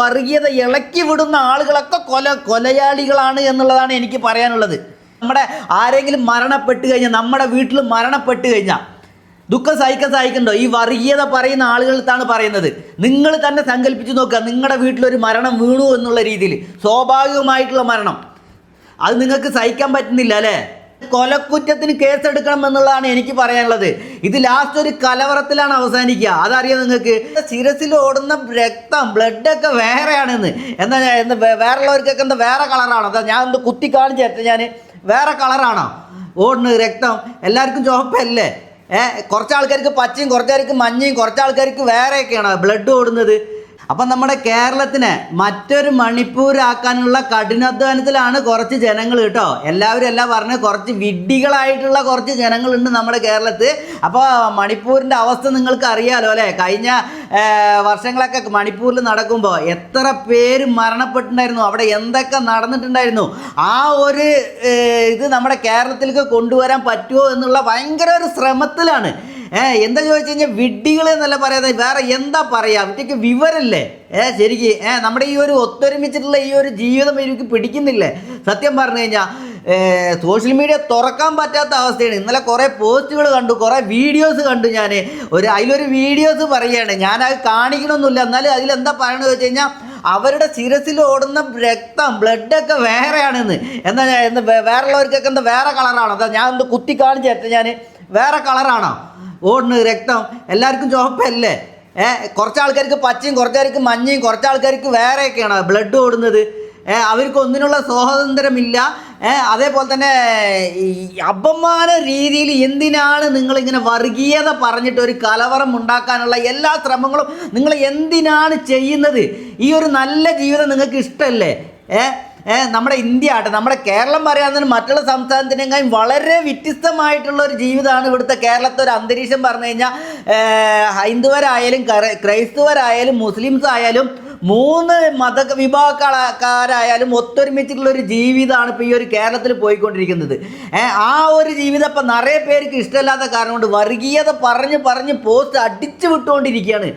വർഗീയത ഇളക്കി വിടുന്ന ആളുകളൊക്കെ കൊലയാളികളാണ് എന്നുള്ളതാണ് എനിക്ക് പറയാനുള്ളത്. നമ്മുടെ ആരെങ്കിലും മരണപ്പെട്ട് കഴിഞ്ഞാൽ, നമ്മുടെ വീട്ടിൽ മരണപ്പെട്ട് കഴിഞ്ഞാൽ ദുഃഖം സഹിക്കണ്ടോ? ഈ വർഗീയത പറയുന്ന ആളുകൾക്കാണ് പറയുന്നത്. നിങ്ങൾ തന്നെ സങ്കല്പിച്ച് നോക്കുക, നിങ്ങളുടെ വീട്ടിലൊരു മരണം വീണു എന്നുള്ള രീതിയിൽ, സ്വാഭാവികമായിട്ടുള്ള മരണം, അത് നിങ്ങൾക്ക് സഹിക്കാൻ പറ്റുന്നില്ല അല്ലേ? കൊലക്കുറ്റത്തിന് കേസെടുക്കണം എന്നുള്ളതാണ് എനിക്ക് പറയാനുള്ളത്. ഇത് ലാസ്റ്റ് ഒരു കലവറത്തിലാണ് അവസാനിക്കുക. അതറിയാം നിങ്ങൾക്ക്. ശിരസിൽ ഓടുന്ന രക്തം, ബ്ലഡൊക്കെ വേറെയാണെന്ന്. എന്താ വേറെയുള്ളവർക്കൊക്കെ എന്താ വേറെ കളറാണോ? അതാ ഞാൻ ഒന്ന് കുത്തി കാണിച്ചേട്ടെ. ഞാൻ വേറെ കളറാണോ ഓടുന്നത്? രക്തം എല്ലാവർക്കും ചുവപ്പല്ലേ? കുറച്ച് ആൾക്കാർക്ക് പച്ചയും, കുറച്ചാൾക്ക് മഞ്ഞയും, കുറച്ച് ആൾക്കാർക്ക് വേറെയൊക്കെയാണ് ബ്ലഡ് ഓടുന്നത്. അപ്പം നമ്മുടെ കേരളത്തിനെ മറ്റൊരു മണിപ്പൂരാക്കാനുള്ള കഠിനാധ്വാനത്തിലാണ് കുറച്ച് ജനങ്ങൾ കേട്ടോ. എല്ലാവരും എല്ലാം പറഞ്ഞ് കുറച്ച് വിഡ്ഢികളായിട്ടുള്ള കുറച്ച് ജനങ്ങളുണ്ട് നമ്മുടെ കേരളത്തിൽ. അപ്പോൾ മണിപ്പൂരിൻ്റെ അവസ്ഥ നിങ്ങൾക്ക് അറിയാലോ അല്ലേ? കഴിഞ്ഞ വർഷങ്ങളൊക്കെ മണിപ്പൂരിൽ നടക്കുമ്പോൾ എത്ര പേര് മരണപ്പെട്ടിട്ടുണ്ടായിരുന്നു, അവിടെ എന്തൊക്കെ നടന്നിട്ടുണ്ടായിരുന്നു. ആ ഒരു ഇത് നമ്മുടെ കേരളത്തിലേക്ക് കൊണ്ടുവരാൻ പറ്റുമോ എന്നുള്ള ഭയങ്കര ഒരു ശ്രമത്തിലാണ്. എന്താ ചോദിച്ചു കഴിഞ്ഞാൽ വിഡ്ഢികൾ എന്നല്ല പറയാതെ വേറെ എന്താ പറയുക? അവർക്ക് വിവരമില്ലേ ശരിക്ക്? നമ്മുടെ ഈ ഒരു ഒത്തൊരുമിച്ചിട്ടുള്ള ഈ ഒരു ജീവിതം എനിക്ക് പിടിക്കുന്നില്ലേ സത്യം പറഞ്ഞു കഴിഞ്ഞാൽ? സോഷ്യൽ മീഡിയ തുറക്കാൻ പറ്റാത്ത അവസ്ഥയാണ്. ഇന്നലെ കുറേ പോസ്റ്റുകൾ കണ്ടു, കുറേ വീഡിയോസ് കണ്ടു. ഞാൻ അതിലൊരു വീഡിയോസ് പറയുകയാണ്, ഞാനത് കാണിക്കണമെന്നില്ല, എന്നാലും അതിലെന്താ പറയണമെന്ന് വെച്ച് കഴിഞ്ഞാൽ അവരുടെ ശിരസിൽ ഓടുന്ന രക്തം, ബ്ലഡൊക്കെ വേറെയാണെന്ന്. എന്താ വേറെയുള്ളവർക്കൊക്കെ എന്താ വേറെ കളറാണോ? അതാ ഞാൻ ഒന്ന് കുത്തി കാണിച്ചേട്ടെ. ഞാൻ വേറെ കളറാണോ ഓടുന്നത്? രക്തം എല്ലാവർക്കും ചുവപ്പല്ലേ? കുറച്ച് ആൾക്കാർക്ക് പച്ചയും, കുറച്ചാൾക്ക് മഞ്ഞയും, കുറച്ച് ആൾക്കാർക്ക് വേറെയൊക്കെയാണ് ബ്ലഡ് ഓടുന്നത്. അവർക്ക് ഒന്നിനുള്ള സ്വാതന്ത്ര്യമില്ല. അതേപോലെ തന്നെ ഈ അപമാന രീതിയിൽ എന്തിനാണ് നിങ്ങളിങ്ങനെ വർഗീയത പറഞ്ഞിട്ട് ഒരു കലവറം ഉണ്ടാക്കാനുള്ള എല്ലാ ശ്രമങ്ങളും നിങ്ങൾ എന്തിനാണ് ചെയ്യുന്നത്? ഈ ഒരു നല്ല ജീവിതം നിങ്ങൾക്ക് ഇഷ്ടമല്ലേ? നമ്മുടെ ഇന്ത്യ ആട്ടെ, നമ്മുടെ കേരളം പറയാവുന്നതിന് മറ്റുള്ള സംസ്ഥാനത്തിനേക്കാളും വളരെ വ്യത്യസ്തമായിട്ടുള്ള ഒരു ജീവിതമാണ് ഇവിടുത്തെ കേരളത്തെ ഒരു അന്തരീക്ഷം പറഞ്ഞു കഴിഞ്ഞാൽ. ഹൈന്ദവരായാലും ക്രൈസ്തവരായാലും മുസ്ലിംസ് ആയാലും മൂന്ന് മതവിഭാഗക്കാരായാലും ഒത്തൊരുമിച്ചിട്ടുള്ള ഒരു ജീവിതമാണ് ഇപ്പോൾ ഈ ഒരു കേരളത്തിൽ പോയിക്കൊണ്ടിരിക്കുന്നത്. ആ ഒരു ജീവിതം ഇപ്പം നിറയെ പേർക്ക് ഇഷ്ടമില്ലാത്ത കാരണം കൊണ്ട് വർഗീയത പറഞ്ഞ് പോസ്റ്റ് അടിച്ചു വിട്ടുകൊണ്ടിരിക്കുകയാണ്.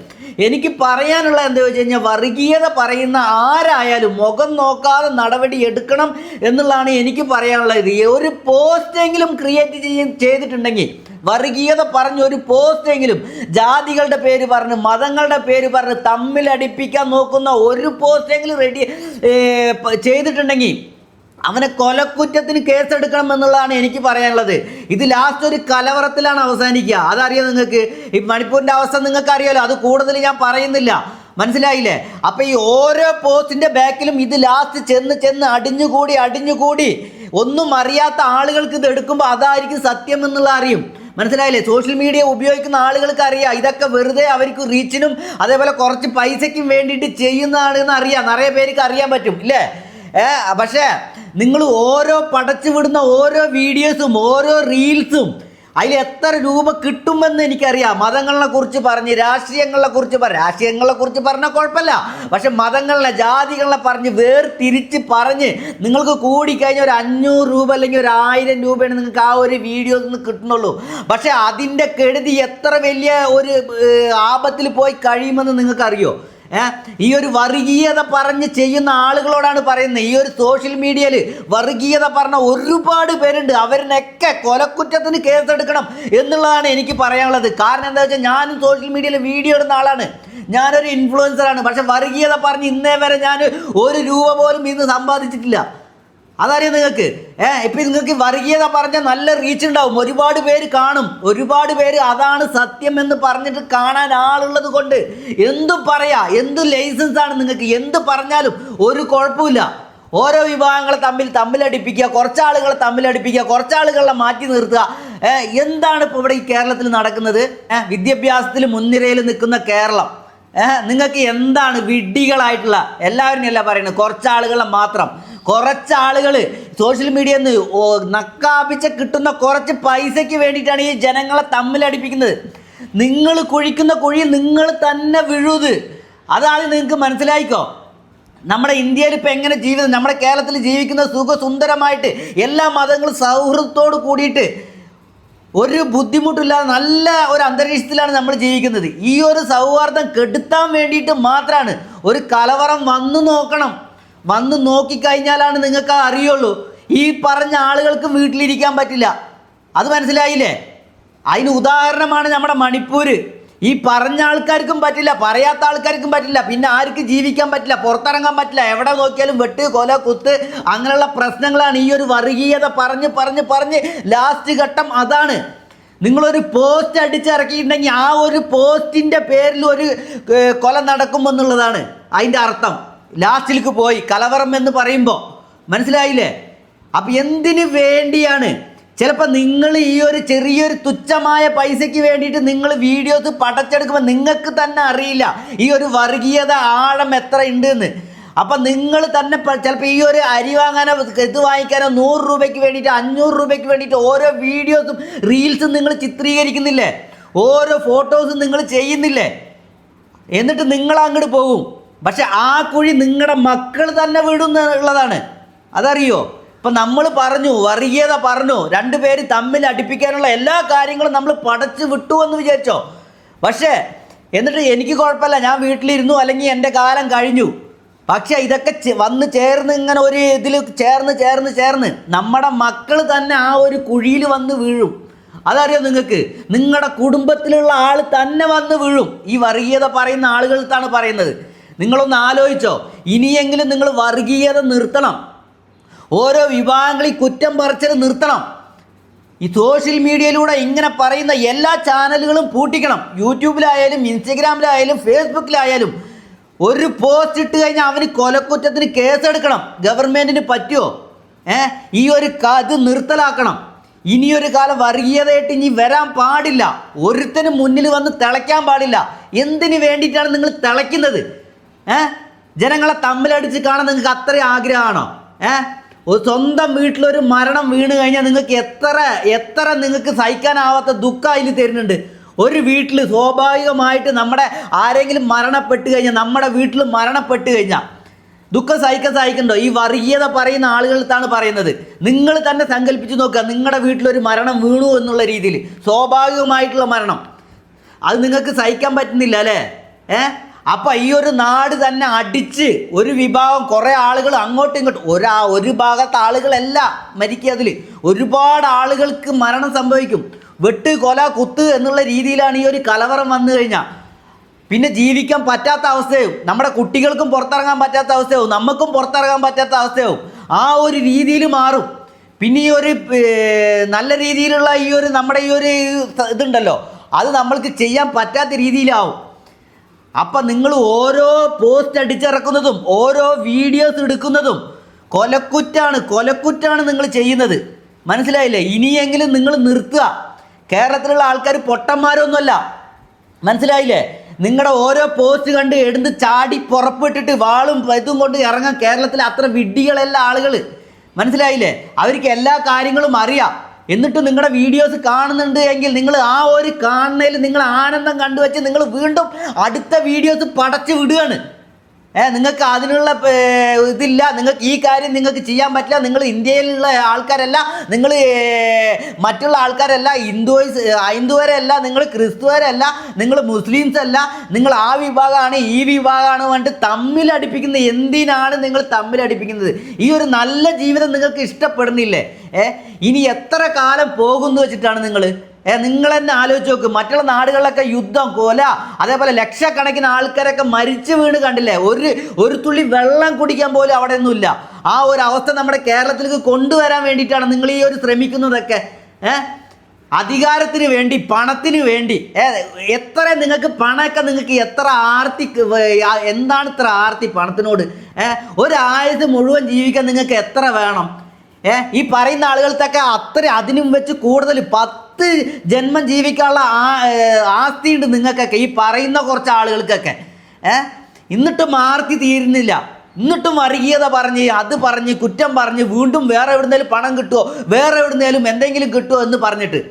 എനിക്ക് പറയാനുള്ള എന്താ വെച്ച് കഴിഞ്ഞാൽ, വർഗീയത പറയുന്ന ആരായാലും മുഖം നോക്കാതെ നടപടി എടുക്കണം എന്നുള്ളതാണ് എനിക്ക് പറയാനുള്ളത്. ഒരു പോസ്റ്റെങ്കിലും ക്രിയേറ്റ് ചെയ്തിട്ടുണ്ടെങ്കിൽ, വർഗീയത പറഞ്ഞ് ഒരു പോസ്റ്റെങ്കിലും, ജാതികളുടെ പേര് പറഞ്ഞ്, മതങ്ങളുടെ പേര് പറഞ്ഞ് തമ്മിലടിപ്പിക്കാൻ നോക്കുന്ന ഒരു പോസ്റ്റെങ്കിലും ചെയ്തിട്ടുണ്ടെങ്കിൽ അവനെ കൊലക്കുറ്റത്തിന് കേസെടുക്കണം എന്നുള്ളതാണ് എനിക്ക് പറയാനുള്ളത്. ഇത് ലാസ്റ്റ് ഒരു കലവറത്തിലാണ് അവസാനിക്കുക. അതറിയാം നിങ്ങൾക്ക്. ഈ മണിപ്പൂരിൻ്റെ അവസ്ഥ നിങ്ങൾക്ക് അറിയാലോ. അത് കൂടുതൽ ഞാൻ പറയുന്നില്ല, മനസ്സിലായില്ലേ? അപ്പം ഈ ഓരോ പോസ്റ്റിൻ്റെ ബാക്കിലും ഇത് ലാസ്റ്റ് ചെന്ന് അടിഞ്ഞുകൂടി ഒന്നും അറിയാത്ത ആളുകൾക്ക് ഇത് എടുക്കുമ്പോൾ അതായിരിക്കും സത്യം എന്നുള്ള അറിയും. മനസ്സിലായില്ലേ? സോഷ്യൽ മീഡിയ ഉപയോഗിക്കുന്ന ആളുകൾക്ക് അറിയാം ഇതൊക്കെ വെറുതെ അവർക്ക് റീച്ചിനും അതേപോലെ കുറച്ച് പൈസയ്ക്കും വേണ്ടിയിട്ട് ചെയ്യുന്നതാണെന്ന് അറിയാം. നിറയെ പേർക്ക് അറിയാൻ പറ്റും ഇല്ലേ? പക്ഷേ നിങ്ങൾ ഓരോ പടച്ചു വിടുന്ന ഓരോ വീഡിയോസും ഓരോ റീൽസും അതിൽ എത്ര രൂപ കിട്ടുമെന്ന് എനിക്കറിയാം. മതങ്ങളെ കുറിച്ച് പറഞ്ഞ്, രാഷ്ട്രീയങ്ങളെ കുറിച്ച് പറഞ്ഞാൽ കുഴപ്പമില്ല. പക്ഷെ മതങ്ങളെ, ജാതികളെ പറഞ്ഞ് വേർതിരിച്ച് പറഞ്ഞ് നിങ്ങൾക്ക് കൂടിക്കഴിഞ്ഞാൽ ഒരു 500 രൂപ അല്ലെങ്കിൽ ഒരു 1000 രൂപയാണ് നിങ്ങൾക്ക് ആ ഒരു വീഡിയോയിൽ നിന്ന് കിട്ടുന്നുള്ളൂ. പക്ഷെ അതിൻ്റെ കെടുതി എത്ര വലിയ ഒരു ആപത്തിൽ പോയി കഴിയുമെന്ന് നിങ്ങൾക്കറിയോ? ഈ ഒരു വർഗീയത പറഞ്ഞ് ചെയ്യുന്ന ആളുകളോടാണ് പറയുന്നത്. ഈ ഒരു സോഷ്യൽ മീഡിയയിൽ വർഗീയത പറഞ്ഞ ഒരുപാട് പേരുണ്ട്. അവരിനൊക്കെ കൊലക്കുറ്റത്തിന് കേസെടുക്കണം എന്നുള്ളതാണ് എനിക്ക് പറയാനുള്ളത്. കാരണം എന്താ വെച്ചാൽ ഞാനും സോഷ്യൽ മീഡിയയിൽ വീഡിയോ ഇടുന്ന ആളാണ്, ഞാനൊരു ഇൻഫ്ലുവൻസറാണ്. പക്ഷെ വർഗീയത പറഞ്ഞ് ഇന്നേ വരെ ഞാൻ 1 രൂപ പോലും ഇന്ന് സമ്പാദിച്ചിട്ടില്ല. അതറിയാം നിങ്ങൾക്ക്. ഇപ്പം നിങ്ങൾക്ക് വർഗീയത പറഞ്ഞാൽ നല്ല റീച്ച് ഉണ്ടാവും, ഒരുപാട് പേര് കാണും, ഒരുപാട് പേര് അതാണ് സത്യം എന്ന് പറഞ്ഞിട്ട് കാണാൻ ആളുള്ളത് കൊണ്ട് എന്തും പറയാം. എന്ത് ലൈസൻസാണ് നിങ്ങൾക്ക്? എന്ത് പറഞ്ഞാലും ഒരു കുഴപ്പമില്ല. ഓരോ വിഭാഗങ്ങളെ തമ്മിലടിപ്പിക്കുക, കുറച്ചാളുകളെ തമ്മിലടിപ്പിക്കുക, കുറച്ചാളുകളെ മാറ്റി നിർത്തുക. എന്താണ് ഇപ്പോൾ ഇവിടെ ഈ കേരളത്തിൽ നടക്കുന്നത്? വിദ്യാഭ്യാസത്തിൽ മുൻനിരയിൽ നിൽക്കുന്ന കേരളം, നിങ്ങൾക്ക് എന്താണ് വിഡ്ഢികളായിട്ടുള്ള എല്ലാവരും അല്ല പറയുന്നത്, കുറച്ചാളുകളെ മാത്രം. കുറച്ചാളുകൾ സോഷ്യൽ മീഡിയയിൽ നിന്ന് നക്കാപ്പിച്ച കിട്ടുന്ന കുറച്ച് പൈസയ്ക്ക് വേണ്ടിയിട്ടാണ് ഈ ജനങ്ങളെ തമ്മിലടിപ്പിക്കുന്നത്. നിങ്ങൾ കുഴിക്കുന്ന കുഴി നിങ്ങൾ തന്നെ വീഴുത്. അതാണ് നിങ്ങൾക്ക് മനസ്സിലായിക്കോ. നമ്മുടെ ഇന്ത്യയിൽ ഇപ്പോൾ എങ്ങനെ ജീവിതം, നമ്മുടെ കേരളത്തിൽ ജീവിക്കുന്ന സുഖസുന്ദരമായിട്ട് എല്ലാ മതങ്ങളും സൗഹൃദത്തോട് കൂടിയിട്ട് ഒരു ബുദ്ധിമുട്ടില്ലാതെ നല്ല ഒരു അന്തരീക്ഷത്തിലാണ് നമ്മൾ ജീവിക്കുന്നത്. ഈ ഒരു സൗഹാർദ്ദം കെടുത്താൻ വേണ്ടിയിട്ട് മാത്രമാണ്. ഒരു കലവറം വന്നു നോക്കണം, വന്ന് നോക്കിക്കഴിഞ്ഞാലാണ് നിങ്ങൾക്ക് അറിയുള്ളൂ. ഈ പറഞ്ഞ ആളുകൾക്ക് വീട്ടിലിരിക്കാൻ പറ്റില്ല, അത് മനസ്സിലായില്ലേ? അതിന് ഉദാഹരണമാണ് നമ്മുടെ മണിപ്പൂർ. ഈ പറഞ്ഞ ആൾക്കാർക്കും പറ്റില്ല, പറയാത്ത ആൾക്കാർക്കും പറ്റില്ല, പിന്നെ ആർക്കും ജീവിക്കാൻ പറ്റില്ല, പുറത്തിറങ്ങാൻ പറ്റില്ല, എവിടെ നോക്കിയാലും വെട്ട്, കൊല, കുത്ത്, അങ്ങനെയുള്ള പ്രശ്നങ്ങളാണ്. ഈ ഒരു വർഗീയത പറഞ്ഞ് പറഞ്ഞ് പറഞ്ഞ് ലാസ്റ്റ് ഘട്ടം അതാണ്. നിങ്ങളൊരു പോസ്റ്റ് അടിച്ചിറക്കിയിട്ടുണ്ടെങ്കിൽ ആ ഒരു പോസ്റ്റിൻ്റെ പേരിൽ ഒരു കൊല നടക്കുമെന്നുള്ളതാണ് അതിൻ്റെ അർത്ഥം. ലാസ്റ്റിലേക്ക് പോയി കലവറം എന്ന് പറയുമ്പോൾ മനസ്സിലായില്ലേ? അപ്പം എന്തിനു വേണ്ടിയാണ്? ചിലപ്പോൾ നിങ്ങൾ ഈ ഒരു ചെറിയൊരു തുച്ഛമായ പൈസയ്ക്ക് വേണ്ടിയിട്ട് നിങ്ങൾ വീഡിയോസ് പടച്ചെടുക്കുമ്പോൾ നിങ്ങൾക്ക് തന്നെ അറിയില്ല ഈ ഒരു വർഗീയത ആഴം എത്ര ഉണ്ട് എന്ന്. അപ്പം നിങ്ങൾ തന്നെ ചിലപ്പോൾ ഈ ഒരു അരി വാങ്ങാനോ ഇത് വാങ്ങിക്കാനോ 100 രൂപയ്ക്ക് വേണ്ടിയിട്ട് 500 രൂപയ്ക്ക് വേണ്ടിയിട്ട് ഓരോ വീഡിയോസും റീൽസും നിങ്ങൾ ചിത്രീകരിക്കുന്നില്ലേ, ഓരോ ഫോട്ടോസും നിങ്ങൾ ചെയ്യുന്നില്ലേ, എന്നിട്ട് നിങ്ങൾ അങ്ങോട്ട് പോകും. പക്ഷെ ആ കുഴി നിങ്ങളുടെ മക്കൾ തന്നെ വീടുന്നുള്ളതാണ്, അതറിയോ? ഇപ്പം നമ്മൾ പറഞ്ഞു, വർഗീയത പറഞ്ഞു, രണ്ടുപേര് തമ്മിൽ അടുപ്പിക്കാനുള്ള എല്ലാ കാര്യങ്ങളും നമ്മൾ പടച്ച് വിട്ടു എന്ന് വിചാരിച്ചോ. പക്ഷേ എന്നിട്ട് എനിക്ക് കുഴപ്പമില്ല, ഞാൻ വീട്ടിലിരുന്നു, അല്ലെങ്കിൽ എൻ്റെ കാലം കഴിഞ്ഞു. പക്ഷേ ഇതൊക്കെ വന്ന് ചേർന്ന് ഇങ്ങനെ ഒരു ഇതിൽ ചേർന്ന് നമ്മുടെ മക്കൾ തന്നെ ആ ഒരു കുഴിയിൽ വന്ന് വീഴും. അതറിയോ നിങ്ങൾക്ക്? നിങ്ങളുടെ കുടുംബത്തിലുള്ള ആൾ തന്നെ വന്ന് വീഴും. ഈ വർഗീയത പറയുന്ന ആളുകൾക്കാണ് പറയുന്നത്. നിങ്ങളൊന്ന് ആലോചിച്ചോ, ഇനിയെങ്കിലും നിങ്ങൾ വർഗീയത നിർത്തണം. ഓരോ വിഭാഗങ്ങളിൽ കുറ്റം പറച്ചിൽ നിർത്തണം. ഈ സോഷ്യൽ മീഡിയയിലൂടെ ഇങ്ങനെ പറയുന്ന എല്ലാ ചാനലുകളും പൂട്ടിക്കണം. യൂട്യൂബിലായാലും ഇൻസ്റ്റഗ്രാമിലായാലും ഫേസ്ബുക്കിലായാലും ഒരു പോസ്റ്റ് ഇട്ട് കഴിഞ്ഞാൽ അവന് കൊലക്കുറ്റത്തിന് കേസെടുക്കണം. ഗവൺമെൻറ്റിന് പറ്റുമോ? ഈ ഒരു ഇത് നിർത്തലാക്കണം. ഇനിയൊരു കാലം വർഗീയതയായിട്ട് ഇനി വരാൻ പാടില്ല. ഒരുത്തനും മുന്നിൽ വന്ന് തിളയ്ക്കാൻ പാടില്ല. എന്തിനു വേണ്ടിയിട്ടാണ് നിങ്ങൾ തിളയ്ക്കുന്നത്? ജനങ്ങളെ തമ്മിലടിച്ച് കാണാൻ നിങ്ങൾക്ക് അത്രയും ആഗ്രഹമാണോ? സ്വന്തം വീട്ടിലൊരു മരണം വീണ് കഴിഞ്ഞാൽ നിങ്ങൾക്ക് എത്ര നിങ്ങൾക്ക് സഹിക്കാനാവാത്ത ദുഃഖം അതിൽ തരുന്നുണ്ട്. ഒരു വീട്ടിൽ സ്വാഭാവികമായിട്ട് നമ്മുടെ ആരെങ്കിലും മരണപ്പെട്ട് കഴിഞ്ഞാൽ, നമ്മുടെ വീട്ടിൽ മരണപ്പെട്ട് കഴിഞ്ഞാൽ ദുഃഖം സഹിക്കണ്ടോ? ഈ വർഗീയത പറയുന്ന ആളുകൾക്കാണ് പറയുന്നത്. നിങ്ങൾ തന്നെ സങ്കല്പിച്ച് നോക്കുക, നിങ്ങളുടെ വീട്ടിലൊരു മരണം വീണു എന്നുള്ള രീതിയിൽ, സ്വാഭാവികമായിട്ടുള്ള മരണം, അത് നിങ്ങൾക്ക് സഹിക്കാൻ പറ്റുന്നില്ല അല്ലേ? അപ്പം ഈ ഒരു നാട് തന്നെ അടിച്ച് ഒരു വിഭാഗം കുറേ ആളുകൾ അങ്ങോട്ടും ഇങ്ങോട്ടും, ഒരു ഭാഗത്തെ ആളുകളല്ല മരിക്കുക, അതിൽ ഒരുപാട് ആളുകൾക്ക് മരണം സംഭവിക്കും. വെട്ട്, കൊല, കുത്ത് എന്നുള്ള രീതിയിലാണ് ഈ ഒരു കലവറം വന്നു കഴിഞ്ഞാൽ പിന്നെ ജീവിക്കാൻ പറ്റാത്ത അവസ്ഥയാവും. നമ്മുടെ കുട്ടികൾക്കും പുറത്തിറങ്ങാൻ പറ്റാത്ത അവസ്ഥയാവും, നമുക്കും പുറത്തിറങ്ങാൻ പറ്റാത്ത അവസ്ഥയാവും. ആ ഒരു രീതിയിൽ മാറും. പിന്നെ ഈ ഒരു നല്ല രീതിയിലുള്ള ഈ ഒരു നമ്മുടെ ഈ ഒരു ഇതുണ്ടല്ലോ, അത് നമ്മൾക്ക് ചെയ്യാൻ പറ്റാത്ത രീതിയിലാവും. അപ്പം നിങ്ങൾ ഓരോ പോസ്റ്റ് അടിച്ചിറക്കുന്നതും ഓരോ വീഡിയോസ് എടുക്കുന്നതും കൊലക്കുറ്റാണ് നിങ്ങൾ ചെയ്യുന്നത്. മനസ്സിലായില്ലേ? ഇനിയെങ്കിലും നിങ്ങൾ നിർത്തുക. കേരളത്തിലുള്ള ആൾക്കാർ പൊട്ടന്മാരൊന്നുമല്ല, മനസ്സിലായില്ലേ? നിങ്ങളുടെ ഓരോ പോസ്റ്റ് കണ്ട് എടുത്ത് ചാടി പുറപ്പെട്ടിട്ട് വാളും ഇതും കൊണ്ട് ഇറങ്ങാൻ കേരളത്തിലെ അത്ര വിഡ്ഢികളല്ല ആളുകൾ, മനസ്സിലായില്ലേ? അവർക്ക് എല്ലാ കാര്യങ്ങളും അറിയാം. എന്നിട്ട് നിങ്ങളുടെ വീഡിയോസ് കാണുന്നുണ്ട് എങ്കിൽ നിങ്ങൾ ആ ഒരു കാണുന്നതിൽ നിങ്ങൾ ആനന്ദം കണ്ടുവച്ച് നിങ്ങൾ വീണ്ടും അടുത്ത വീഡിയോസ് പടച്ച് വിടുകയാണ്. നിങ്ങൾക്ക് അതിനുള്ള ഇതില്ല, നിങ്ങൾക്ക് ഈ കാര്യം നിങ്ങൾക്ക് ചെയ്യാൻ പറ്റില്ല, നിങ്ങൾ ഇന്ത്യയിലുള്ള ആൾക്കാരല്ല, നിങ്ങൾ മറ്റുള്ള ആൾക്കാരല്ല, ഹൈന്ദുവരല്ല, നിങ്ങൾ ക്രിസ്തുവരല്ല, നിങ്ങൾ മുസ്ലിംസ് അല്ല, നിങ്ങൾ ആ വിഭാഗമാണ് ഈ വിഭാഗമാണ് പറഞ്ഞിട്ട് തമ്മിലടിപ്പിക്കുന്നത്. എന്തിനാണ് നിങ്ങൾ തമ്മിലടിപ്പിക്കുന്നത്? ഈ ഒരു നല്ല ജീവിതം നിങ്ങൾക്ക് ഇഷ്ടപ്പെടുന്നില്ലേ? ഇനി എത്ര കാലം പോകുമെന്ന് വെച്ചിട്ടാണ് നിങ്ങൾ തന്നെ ആലോചിച്ച് നോക്ക്. മറ്റുള്ള നാടുകളിലൊക്കെ യുദ്ധം, കൊല, അതേപോലെ ലക്ഷക്കണക്കിന് ആൾക്കാരൊക്കെ മരിച്ചു വീണ് കണ്ടില്ലേ? ഒരു തുള്ളി വെള്ളം കുടിക്കാൻ പോലും അവിടെ ഒന്നുമില്ല. ആ ഒരു അവസ്ഥ നമ്മുടെ കേരളത്തിലേക്ക് കൊണ്ടുവരാൻ വേണ്ടിയിട്ടാണ് നിങ്ങൾ ഈ ഒരു ശ്രമിക്കുന്നതൊക്കെ. അധികാരത്തിന് വേണ്ടി, പണത്തിന് വേണ്ടി. എത്ര നിങ്ങൾക്ക് പണമൊക്കെ നിങ്ങൾക്ക് എത്ര ആർത്തി, എന്താണ് ഇത്ര ആർത്തി പണത്തിനോട്? ഒരാഴ്ച മുഴുവൻ ജീവിക്കാൻ നിങ്ങൾക്ക് എത്ര വേണം? ഈ പറയുന്ന ആളുകൾക്കൊക്കെ അത്ര അതിനും വെച്ച് കൂടുതൽ 10 ജന്മം ജീവിക്കാനുള്ള ആസ്തിയുണ്ട് നിങ്ങൾക്കൊക്കെ, ഈ പറയുന്ന കുറച്ച് ആളുകൾക്കൊക്കെ. എന്നിട്ടും ആർത്തി തീരുന്നില്ല. എന്നിട്ടും വർഗീയത പറഞ്ഞ്, അത് പറഞ്ഞ്, കുറ്റം പറഞ്ഞ്, വീണ്ടും വേറെ എവിടുന്നേലും പണം കിട്ടുമോ, വേറെ എവിടുന്നേലും എന്തെങ്കിലും കിട്ടുമോ എന്ന് പറഞ്ഞിട്ട്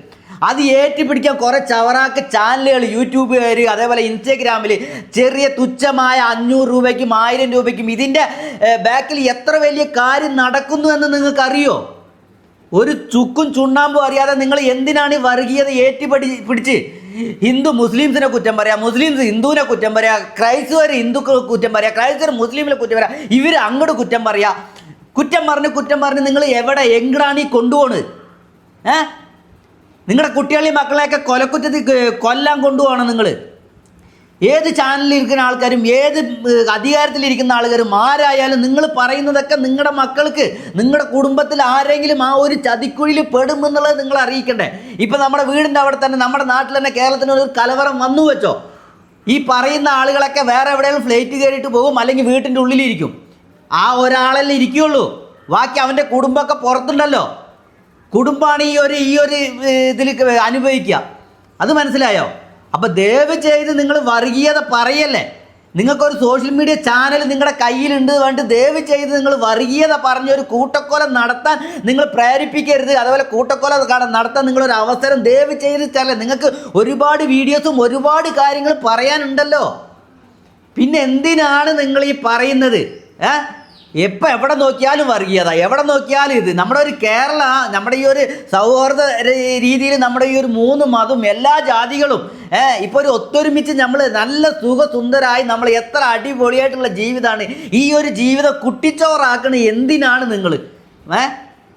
അത് ഏറ്റുപിടിക്കാൻ കുറേ ചവറാക്ക് ചാനലുകൾ, യൂട്യൂബുകാർ, അതേപോലെ ഇൻസ്റ്റഗ്രാമിൽ ചെറിയ തുച്ഛമായ 500 രൂപയ്ക്കും 1000 രൂപയ്ക്കും ഇതിൻ്റെ ബാക്കിൽ എത്ര വലിയ കാര്യം നടക്കുന്നു എന്ന് നിങ്ങൾക്കറിയോ? ഒരു ചുക്കും ചുണ്ണാമ്പും അറിയാതെ നിങ്ങൾ എന്തിനാണ് ഈ വർഗീയത പിടിച്ച് ഹിന്ദു മുസ്ലിംസിനെ കുറ്റം പറയാം, മുസ്ലിംസ് ഹിന്ദുവിനെ കുറ്റം പറയാം, ക്രൈസ്തവർ ഹിന്ദുക്കൾ കുറ്റം പറയാം, ക്രൈസ്തവർ മുസ്ലിമിനെ കുറ്റം പറയാം, ഇവർ അങ്ങോട്ട് കുറ്റം പറയാം. കുറ്റം പറഞ്ഞ് നിങ്ങൾ എവിടെ എങ്ങടാണ് ഈ കൊണ്ടുപോകണത്? നിങ്ങളുടെ കുട്ടികളെയും മക്കളെയൊക്കെ കൊലക്കുറ്റത്തിൽ കൊല്ലാൻ കൊണ്ടുപോകണം നിങ്ങൾ. ഏത് ചാനലിൽ ഇരിക്കുന്ന ആൾക്കാരും ഏത് അധികാരത്തിലിരിക്കുന്ന ആൾക്കാരും ആരായാലും നിങ്ങൾ പറയുന്നതൊക്കെ നിങ്ങളുടെ മക്കൾക്ക് നിങ്ങളുടെ കുടുംബത്തിൽ ആരെങ്കിലും ആ ഒരു ചതിക്കുഴിയിൽ പെടുമെന്നുള്ളത് നിങ്ങൾ അറിയിക്കണ്ടേ. ഇപ്പം നമ്മുടെ വീടിൻ്റെ അവിടെ തന്നെ നമ്മുടെ നാട്ടിൽ തന്നെ കേരളത്തിന് ഒരു കലവറം വന്നു വെച്ചോ, ഈ പറയുന്ന ആളുകളൊക്കെ വേറെ എവിടെയെങ്കിലും ഫ്ലൈറ്റ് കയറിയിട്ട് പോകും, അല്ലെങ്കിൽ വീട്ടിൻ്റെ ഉള്ളിലിരിക്കും. ആ ഒരാളല്ലേ ഇരിക്കുകയുള്ളൂ, ബാക്കി അവൻ്റെ കുടുംബമൊക്കെ പുറത്തുണ്ടല്ലോ. കുടുംബമാണ് ഈ ഒരു ഇതിൽ അനുഭവിക്കുക. അത് മനസ്സിലായോ? അപ്പോൾ ദയവ് ചെയ്ത് നിങ്ങൾ വർഗീയത പറയല്ലേ. നിങ്ങൾക്കൊരു സോഷ്യൽ മീഡിയ ചാനൽ നിങ്ങളുടെ കയ്യിലുണ്ട് വേണ്ടി ദയവ് ചെയ്ത് നിങ്ങൾ വർഗീയത പറഞ്ഞൊരു കൂട്ടക്കൊല നടത്താൻ നിങ്ങൾ പ്രേരിപ്പിക്കരുത്. അതുപോലെ കൂട്ടക്കൊല നടത്താൻ നിങ്ങളൊരു അവസരം ദയവ് ചെയ്ത് തരല്ലേ. നിങ്ങൾക്ക് ഒരുപാട് വീഡിയോസും ഒരുപാട് കാര്യങ്ങൾ പറയാനുണ്ടല്ലോ. പിന്നെ എന്തിനാണ് നിങ്ങൾ ഈ പറയുന്നത്? എപ്പോൾ എവിടെ നോക്കിയാലും വർഗീയത, എവിടെ നോക്കിയാലും ഇത്. നമ്മുടെ ഒരു കേരള, നമ്മുടെ ഈ ഒരു സൗഹാർദ്ദ രീതിയിൽ നമ്മുടെ ഈ ഒരു 3 മതവും എല്ലാ ജാതികളും ഇപ്പോൾ ഒരു ഒത്തൊരുമിച്ച് നമ്മൾ നല്ല സുഖസുന്ദരായി നമ്മൾ എത്ര അടിപൊളിയായിട്ടുള്ള ജീവിതമാണ്. ഈ ഒരു ജീവിതം കുട്ടിച്ചോറാക്കണ എന്തിനാണ് നിങ്ങൾ?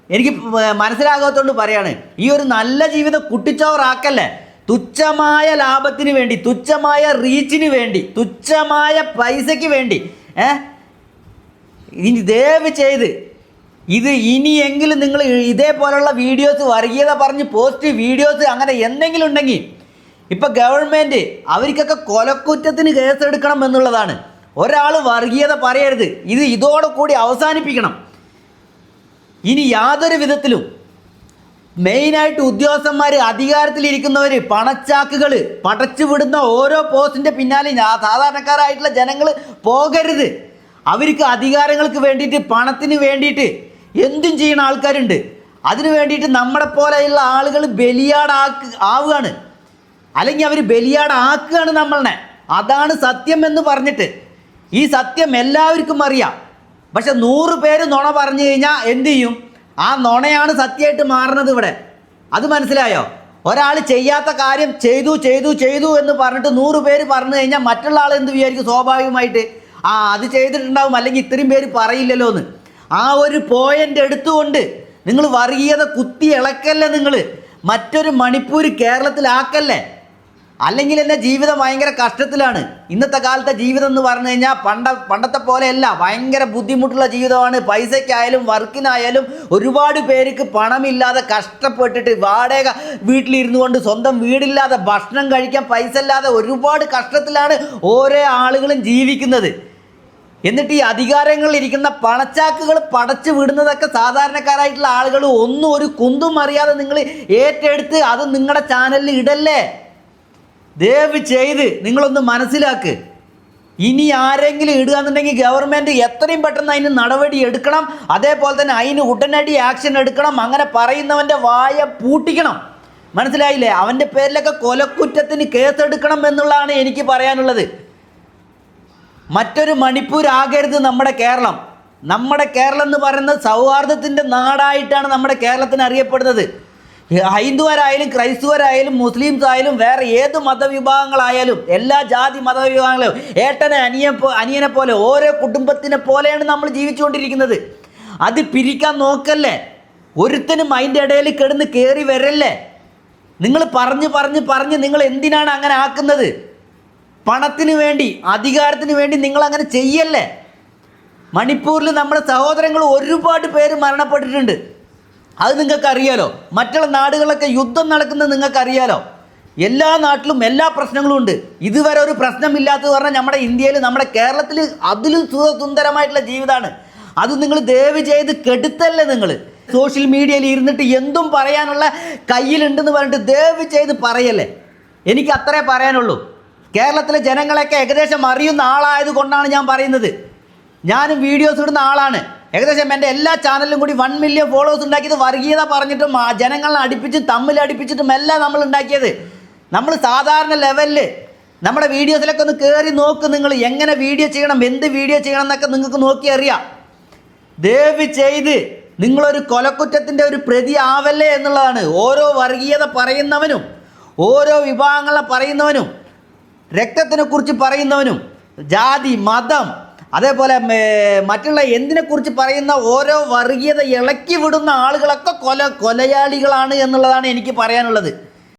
എനിക്ക് മനസ്സിലാകാത്തതുകൊണ്ട് പറയാണ്, ഈ ഒരു നല്ല ജീവിതം കുട്ടിച്ചോറാക്കല്ലേ. തുച്ഛമായ ലാഭത്തിന് വേണ്ടി, തുച്ഛമായ റീച്ചിന് വേണ്ടി, തുച്ഛമായ പൈസയ്ക്ക് വേണ്ടി ഇനി ദയവ് ചെയ്ത് ഇത് ഇനിയെങ്കിലും നിങ്ങൾ ഇതേപോലുള്ള വീഡിയോസ് വർഗീയത പറഞ്ഞ് പോസ്റ്റ് വീഡിയോസ് അങ്ങനെ എന്തെങ്കിലും ഉണ്ടെങ്കിൽ ഇപ്പം ഗവൺമെൻറ് അവർക്കൊക്കെ കൊലക്കുറ്റത്തിന് കേസെടുക്കണം എന്നുള്ളതാണ്. ഒരാൾ വർഗീയത പറയരുത്. ഇതോടെ കൂടി അവസാനിപ്പിക്കണം. ഇനി യാതൊരു വിധത്തിലും മെയിനായിട്ട് ഉദ്യോഗസ്ഥന്മാർ, അധികാരത്തിലിരിക്കുന്നവർ, പണച്ചാക്കുകൾ പടച്ചു വിടുന്ന ഓരോ പോസ്റ്റിൻ്റെ പിന്നാലെ സാധാരണക്കാരായിട്ടുള്ള ജനങ്ങൾ പോകരുത്. അവർക്ക് അധികാരങ്ങൾക്ക് വേണ്ടിയിട്ട്, പണത്തിന് വേണ്ടിയിട്ട് എന്തും ചെയ്യുന്ന ആൾക്കാരുണ്ട്. അതിനു വേണ്ടിയിട്ട് നമ്മളെ പോലെയുള്ള ആളുകൾ ആവുകയാണ്, അല്ലെങ്കിൽ അവർ ബലിയാടാക്കുകയാണ് നമ്മളെ. അതാണ് സത്യം എന്ന് പറഞ്ഞിട്ട്. ഈ സത്യം എല്ലാവർക്കും അറിയാം. പക്ഷെ 100 പേര് നുണ പറഞ്ഞു കഴിഞ്ഞാൽ എന്തു ചെയ്യും? ആ നുണയാണ് സത്യമായിട്ട് മാറുന്നത് ഇവിടെ. അത് മനസ്സിലായോ? ഒരാൾ ചെയ്യാത്ത കാര്യം ചെയ്തു എന്ന് പറഞ്ഞിട്ട് 100 പേര് പറഞ്ഞു കഴിഞ്ഞാൽ മറ്റുള്ള ആൾ എന്ത് വിചാരിക്കും? സ്വാഭാവികമായിട്ട് അത് ചെയ്തിട്ടുണ്ടാവും, അല്ലെങ്കിൽ ഇത്രയും പേര് പറയില്ലല്ലോ എന്ന്. ആ ഒരു പോയിന്റ് എടുത്തുകൊണ്ട് നിങ്ങൾ വർഗീയത കുത്തി ഇളക്കല്ലേ. നിങ്ങൾ മറ്റൊരു മണിപ്പൂർ കേരളത്തിലാക്കല്ലേ. അല്ലെങ്കിൽ എൻ്റെ ജീവിതം ഭയങ്കര കഷ്ടത്തിലാണ്. ഇന്നത്തെ കാലത്തെ ജീവിതം എന്ന് പറഞ്ഞു കഴിഞ്ഞാൽ പണ്ടത്തെ പോലെയല്ല, ഭയങ്കര ബുദ്ധിമുട്ടുള്ള ജീവിതമാണ്. പൈസയ്ക്കായാലും വർക്കിനായാലും ഒരുപാട് പേർക്ക് പണമില്ലാതെ കഷ്ടപ്പെട്ടിട്ട് വാടക വീട്ടിലിരുന്നു കൊണ്ട് സ്വന്തം വീടില്ലാതെ ഭക്ഷണം കഴിക്കാൻ പൈസ ഇല്ലാതെ ഒരുപാട് കഷ്ടത്തിലാണ് ഓരോ ആളുകളും ജീവിക്കുന്നത്. എന്നിട്ട് ഈ അധികാരങ്ങളിൽ ഇരിക്കുന്ന പണച്ചാക്കുകൾ പടച്ചു വിടുന്നതൊക്കെ സാധാരണക്കാരായിട്ടുള്ള ആളുകൾ ഒന്നും ഒരു കുന്തും അറിയാതെ നിങ്ങൾ ഏറ്റെടുത്ത് അത് നിങ്ങളുടെ ചാനലിൽ ഇടല്ലേ. ദയവ് ചെയ്ത് നിങ്ങളൊന്ന് മനസ്സിലാക്ക്. ഇനി ആരെങ്കിലും ഇടുക എന്നുണ്ടെങ്കിൽ ഗവൺമെൻറ് എത്രയും പെട്ടെന്ന് അതിന് നടപടി എടുക്കണം. അതേപോലെ തന്നെ അതിന് ഉടനടി ആക്ഷൻ എടുക്കണം. അങ്ങനെ പറയുന്നവൻ്റെ വായ പൂട്ടിക്കണം. മനസ്സിലായില്ലേ? അവൻ്റെ പേരിലൊക്കെ കൊലക്കുറ്റത്തിന് കേസെടുക്കണം എന്നുള്ളതാണ് എനിക്ക് പറയാനുള്ളത്. മറ്റൊരു മണിപ്പൂർ ആകരുത് നമ്മുടെ കേരളം. നമ്മുടെ കേരളം എന്ന് പറയുന്നത് സൗഹാർദ്ദത്തിൻ്റെ നാടായിട്ടാണ് നമ്മുടെ കേരളത്തിന് അറിയപ്പെടുന്നത്. ഹൈന്ദവരായാലും ക്രൈസ്തവരായാലും മുസ്ലിംസ് ആയാലും വേറെ ഏത് മതവിഭാഗങ്ങളായാലും എല്ലാ ജാതി മതവിഭാഗങ്ങളും ഏട്ടനെ അനിയനെ പോലെ ഓരോ കുടുംബത്തിനെ പോലെയാണ് നമ്മൾ ജീവിച്ചുകൊണ്ടിരിക്കുന്നത്. അത് പിരിക്കാൻ നോക്കല്ലേ. ഒരുത്തനും അതിൻ്റെ ഇടയിൽ കിടന്ന് കയറി വരല്ലേ. നിങ്ങൾ പറഞ്ഞ് നിങ്ങൾ എന്തിനാണ് അങ്ങനെ ആക്കുന്നത്? പണത്തിന് വേണ്ടി, അധികാരത്തിന് വേണ്ടി നിങ്ങൾ അങ്ങനെ ചെയ്യല്ലേ. മണിപ്പൂരിൽ നമ്മുടെ സഹോദരങ്ങൾ ഒരുപാട് പേര് മരണപ്പെട്ടിട്ടുണ്ട്. അത് നിങ്ങൾക്കറിയാലോ. മറ്റുള്ള നാടുകളിലൊക്കെ യുദ്ധം നടക്കുന്നത് നിങ്ങൾക്കറിയാലോ. എല്ലാ നാട്ടിലും എല്ലാ പ്രശ്നങ്ങളും ഉണ്ട്. ഇതുവരെ ഒരു പ്രശ്നമില്ലാത്തത് പറഞ്ഞാൽ നമ്മുടെ ഇന്ത്യയിൽ, നമ്മുടെ കേരളത്തിൽ അതിലും സുന്ദരമായിട്ടുള്ള ജീവിതമാണ്. അത് നിങ്ങൾ ദയവ് ചെയ്ത് കെടുത്തല്ലേ. നിങ്ങൾ സോഷ്യൽ മീഡിയയിൽ ഇരുന്നിട്ട് എന്തും പറയാനുള്ള കയ്യിലുണ്ടെന്ന് പറഞ്ഞിട്ട് ദയവ് ചെയ്ത് പറയല്ലേ. എനിക്ക് അത്രേ പറയാനുള്ളൂ. കേരളത്തിലെ ജനങ്ങളെയൊക്കെ ഏകദേശം അറിയുന്ന ആളായത് കൊണ്ടാണ് ഞാൻ പറയുന്നത്. ഞാനും വീഡിയോസ് ഇടുന്ന ആളാണ്. ഏകദേശം എൻ്റെ എല്ലാ ചാനലിലും കൂടി 1 മില്യൺ ഫോളോവേഴ്സ് ഉണ്ടാക്കിയത് വർഗീയത പറഞ്ഞിട്ടും ജനങ്ങളെ തമ്മിലടിപ്പിച്ചിട്ടും എല്ലാം നമ്മൾ ഉണ്ടാക്കിയത്. നമ്മൾ സാധാരണ ലെവലിൽ നമ്മുടെ വീഡിയോസിലൊക്കെ ഒന്ന് കയറി നോക്ക്. നിങ്ങൾ എങ്ങനെ വീഡിയോ ചെയ്യണം, എന്ത് വീഡിയോ ചെയ്യണം എന്നൊക്കെ നിങ്ങൾക്ക് നോക്കി അറിയാം. ദയവ് ചെയ്ത് നിങ്ങളൊരു കൊലക്കുറ്റത്തിൻ്റെ ഒരു പ്രതി ആവല്ലേ എന്നുള്ളതാണ്. ഓരോ വർഗീയത പറയുന്നവനും, ഓരോ വിഭാഗങ്ങളെ പറയുന്നവനും, രക്തത്തിനെക്കുറിച്ച് പറയുന്നവനും, ജാതി, മതം, അതേപോലെ മറ്റുള്ള എന്തിനെക്കുറിച്ച് പറയുന്ന ഓരോ വർഗീയത ഇളക്കി വിടുന്ന ആളുകളൊക്കെ കൊലയാളികളാണ് എന്നുള്ളതാണ് എനിക്ക് പറയാനുള്ളത്.